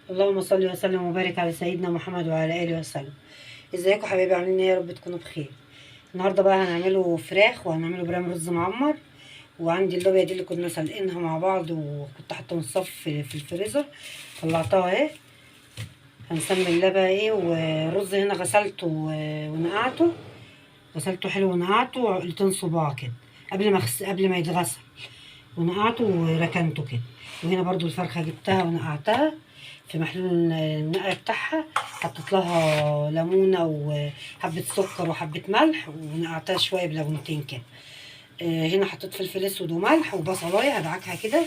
اللهم صل وسلم وبارك على سيدنا محمد وعلى اله وسلم. ازيكم حبايبي، عاملين ايه؟ يا رب تكونوا بخير. النهارده بقى هنعمله فراخ وهنعمله برام رز معمر. وعندي اللوبيا دي اللي كنا سالقينها مع بعض وكنت حاطه نصف في الفريزر، طلعتها اهي. هنسمي الله بقى ايه. والرز هنا غسلته ونقعته، غسلته حلو ونقعته عقلتين صباع كده قبل ما يتغسل، ونقعته وركنته كده. وهنا برضو الفرخه جبتها ونقعتها في محلول النقع بتاعها، حطيت لها ليمونه وحبه سكر وحبه ملح ونقعتها شويه بليمونتين كده. هنا حطيت فلفل اسود وملح وبصلايه هدعكها كده.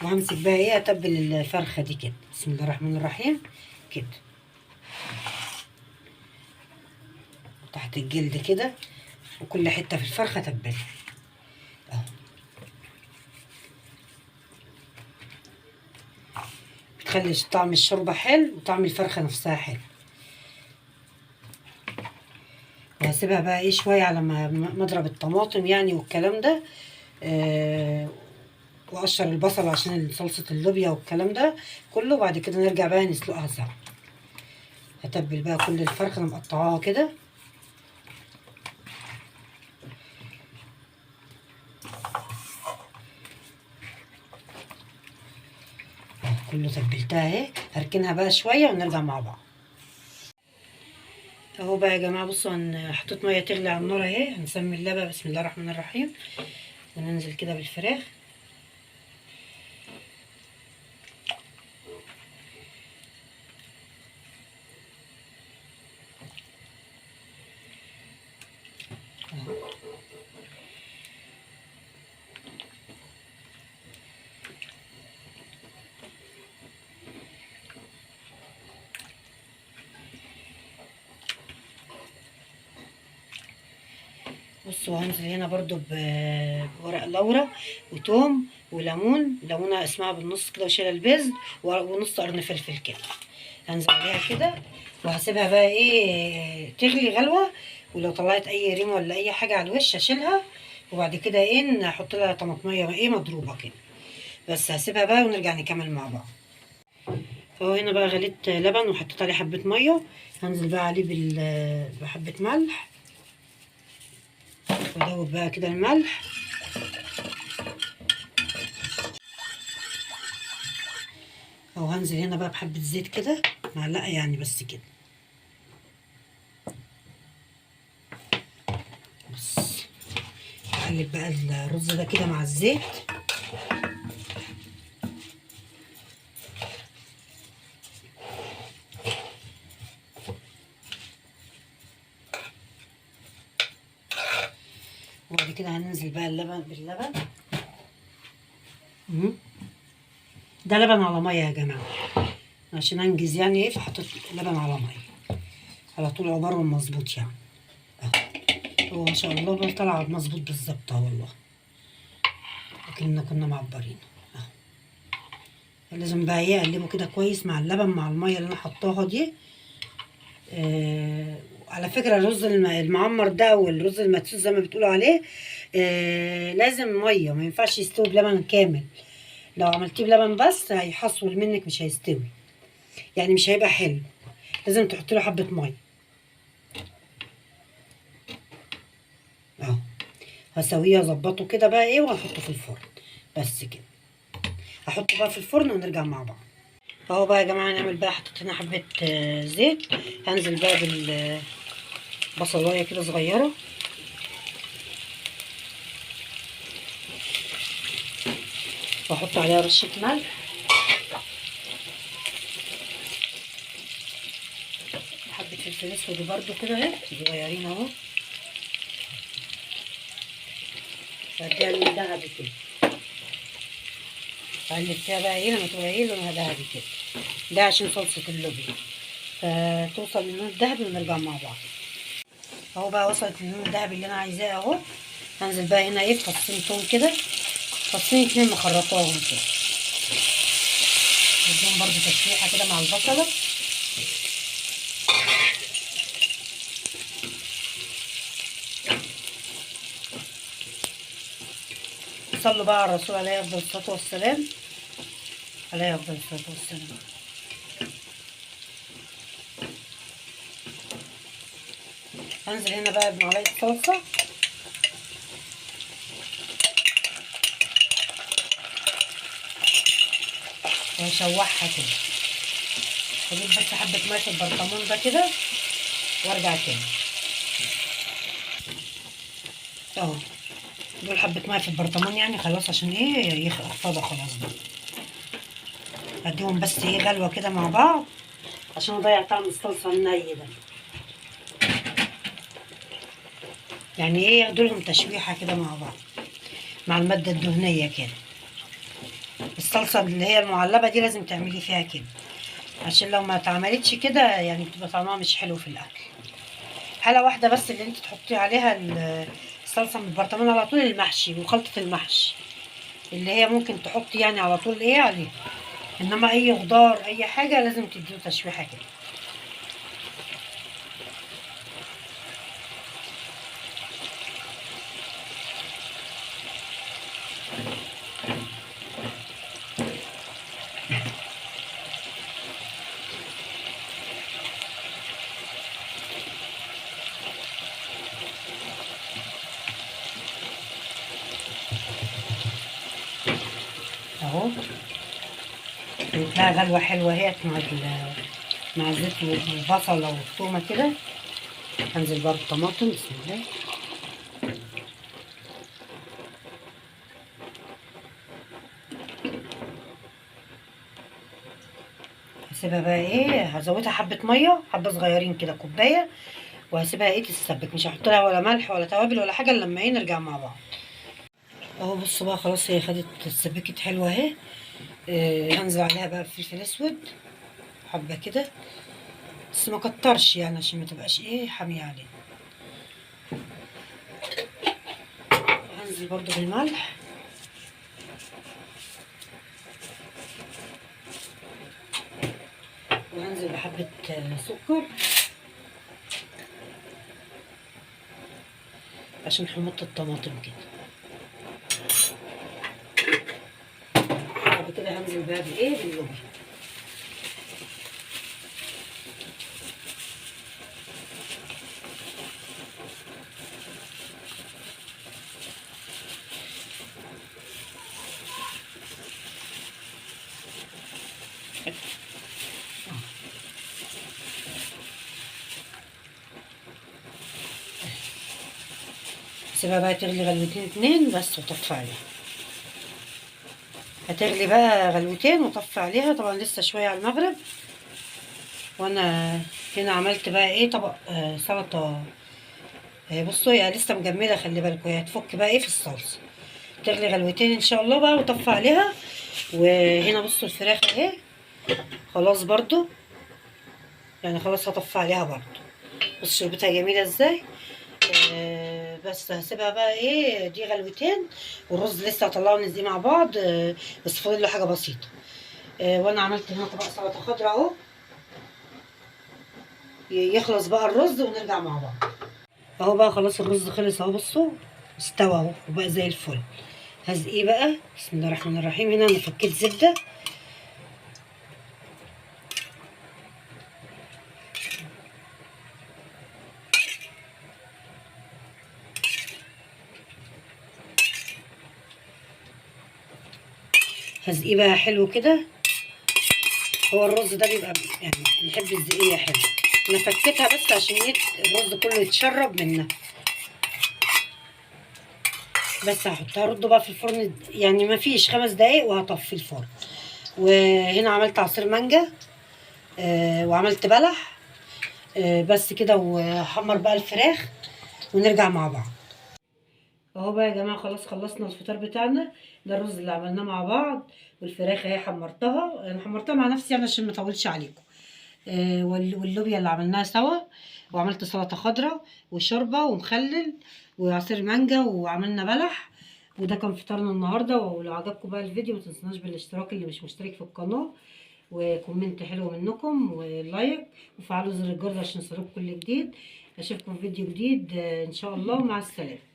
وهمسك بقى ايه اتبل الفرخه دي كده. بسم الله الرحمن الرحيم كده، تحت الجلد كده، وكل حته في الفرخه تبلها اهو. بتخلي طعم الشوربه حلو وطعم الفرخه نفسها حلو. وهسيبها بقى ايه شويه على ما مضرب الطماطم يعني والكلام ده. واقشر البصل عشان صلصه اللوبيا والكلام ده كله. بعد كده نرجع بقى نسلقها سوا. هتبل بقى كل الفرخه انا مقطعاها كده. كله تبلتها اهي. هركنها بقى شويه ونرجع مع بعض. اهو بقى يا جماعه بصوا، حطيت ميه تغلي على النار اهي. هنسمي الله بقى، بسم الله الرحمن الرحيم. وننزل كده بالفراخ. بصوا هنزل هنا برضو بورق لورا وتوم وليمون، ليمونه اسمها بالنص كده وشيل البذر، ونص قرن فلفل كده. هنزل عليها كده وهسيبها بقى ايه تغلي غلوه. ولو طلعت اي ريم ولا اي حاجه على الوش اشيلها. وبعد كده ايه نحط لها طماطميه ايه مضروبه كده. بس هسيبها بقى ونرجع نكمل مع بعض. فهو هنا بقى غليت لبن وحطيت عليه حبه ميه. هنزل بقى عليه بحبه ملح، وادوب بقى كده الملح. او هنزل هنا بقى بحبه زيت كده، معلقه يعني بس كده. بس اقلب بقى الرز ده كده مع الزيت. وبعد كده هننزل بقى باللبن. ده لبن على ميه يا جماعه عشان انجز يعني ايه، فحطيت لبن على ميه على طول عباره مظبوط يعني. اهو هو ما شاء الله طلع مظبوط بالظبط والله، لكننا كنا معبرين اهو. لازم بقى ايه اقلبه كده كويس مع اللبن مع الميه اللي انا حطاها دي. على فكرة الرز المعمر ده والرز المدسوس زي ما بتقولوا عليه لازم مية، ما ينفعش يستوي بلبن كامل. لو عملتيه بلبن بس هيحصول منك، مش هيستوي يعني، مش هيبقى حلو. لازم تحط له حبة مية اهو. هسويه اظبطه كده بقى ايه وهحطه في الفرن بس كده. هحطه بقى في الفرن ونرجع مع بعض. اهو بقى يا جماعة نعمل بقى، حطيت هنا حبة زيت. هنزل بقى بالبصلاية كده صغيرة، واحط عليها رشة ملح، حبة فلفل اسود برده كده اهي صغيرين اهو. واديها لون ذهبي كده. اقلب فيها بقى ايه لما تبقى ايه لونها ذهبي كده، ده عشان صلصة اللوبيا فتوصل للون الذهبي ونرجع مع بعض. اهو بقى وصلت للون الذهبي اللي انا عايزاه اهو. هنزل بقى هنا ايه فصين توم كده، فصين 2 مخرطاهم كده. نديهم برده تشويحة كده مع البصلة. صلوا بقى على الرسول عليه افضل الصلاه والسلام. عليه افضل الصلاه والسلام. هنزل هنا بقى بمعلقه صلصه واشوحها كده. هجيب بس حبه ميه في البرطمان ده كده وارجع تاني اهو. دول حبه ميه في البرطمان يعني خلاص، عشان ايه يخفضوا خلاص بقى. اديهم بس ايه غلوه كده مع بعض عشان اضيع طعم الصلصه الني ده. يعني ايه ياخدوا لهم تشويحه كده مع بعض مع الماده الدهنيه كده. الصلصه اللي هي المعلبه دي لازم تعملي فيها كده، عشان لو ما اتعملتش كده يعني بتبقى طعمها مش حلو في الاكل. حاله واحده بس اللي انت تحطي عليها الصلصه من البرطمان على طول المحشي وخلطه المحشي، اللي هي ممكن تحطي يعني على طول ايه عليه. انما اي خضار اي حاجه لازم تديله تشويحه كده. اهو بتلاقي غلوه حلوه اهيت مع الزيت والبصله والثومه كده. هنزل بقى بالطماطم بسم الله. هسيبها بقى ايه، هزودها حبه ميه حبه صغيرين كده كوبايه، وهسيبها ايه تتسبك. مش هحط لها ولا ملح ولا توابل ولا حاجه الا لما ايه نرجع مع بعض. اهو بصوا بقى خلاص هي خدت اتسبكت حلوه اهي. هنزل عليها بقى فلفل اسود حبه كده بس ما كترش يعني عشان ما تبقاش ايه حاميه عليه. هنزل برضو بالملح وهنزل بحبه سكر عشان حموضه الطماطم كده. بعد كده هنزل بقى بايه باللوبيا. سيبها بقى تغلي غلوتين اتنين بس وطفي عليها. هتغلي بقى غلوتين وطفي عليها. طبعا لسه شويه على المغرب، وانا هنا عملت بقى ايه طبق سلطه. بصوا هي لسه مجمده خلي بالكوا، هي هتفك بقى ايه في الصلصه. تغلي غلوتين ان شاء الله بقى وطفي عليها. وهنا بصوا الفراخ اهي خلاص برضو يعني خلاص هطفي عليها برضو. بص شربتها جميله ازاي. بس هسيبها بقى ايه دي غلوتين، والرز لسه هطلعه ونزيه مع بعض. بس فاضل له حاجه بسيطه. وانا عملت هنا طبق سلطه خضراء اهو. يخلص بقى الرز ونرجع مع بعض. اهو بقى خلاص الرز خلص اهو بصوا استوى اهو وبقى زي الفل. هزقيه بقى بسم الله الرحمن الرحيم. هنا انا فكيت زبده هزقيه بقى حلو كده. هو الرز ده بيبقى يعني بيحب الزقيه حلو. انا فكيتها بس عشان الرز كله يتشرب منها. بس هحطها هرده بقى في الفرن يعني ما فيش 5 دقايق وهطفي الفرن. وهنا عملت عصير مانجا وعملت بلح بس كده. وهحمر بقى الفراخ ونرجع مع بعض. اهو بقى يا جماعه خلاص خلصنا الفطار بتاعنا. ده الرز اللي عملناه مع بعض، والفراخ اهي حمرتها. انا حمرتها مع نفسي يعني عشان ما اطولش عليكم. واللوبيا اللي عملناها سوا. وعملت سلطه خضراء وشوربه ومخلل وعصير مانجا وعملنا بلح. وده كان فطارنا النهارده. ولو عجبكم بقى الفيديو متنسوناش بالاشتراك اللي مش مشترك في القناه، وكومنت حلو منكم ولايك، وفعلوا زر الجرس عشان يوصلكم كل جديد. اشوفكم في فيديو جديد ان شاء الله، ومع السلامه.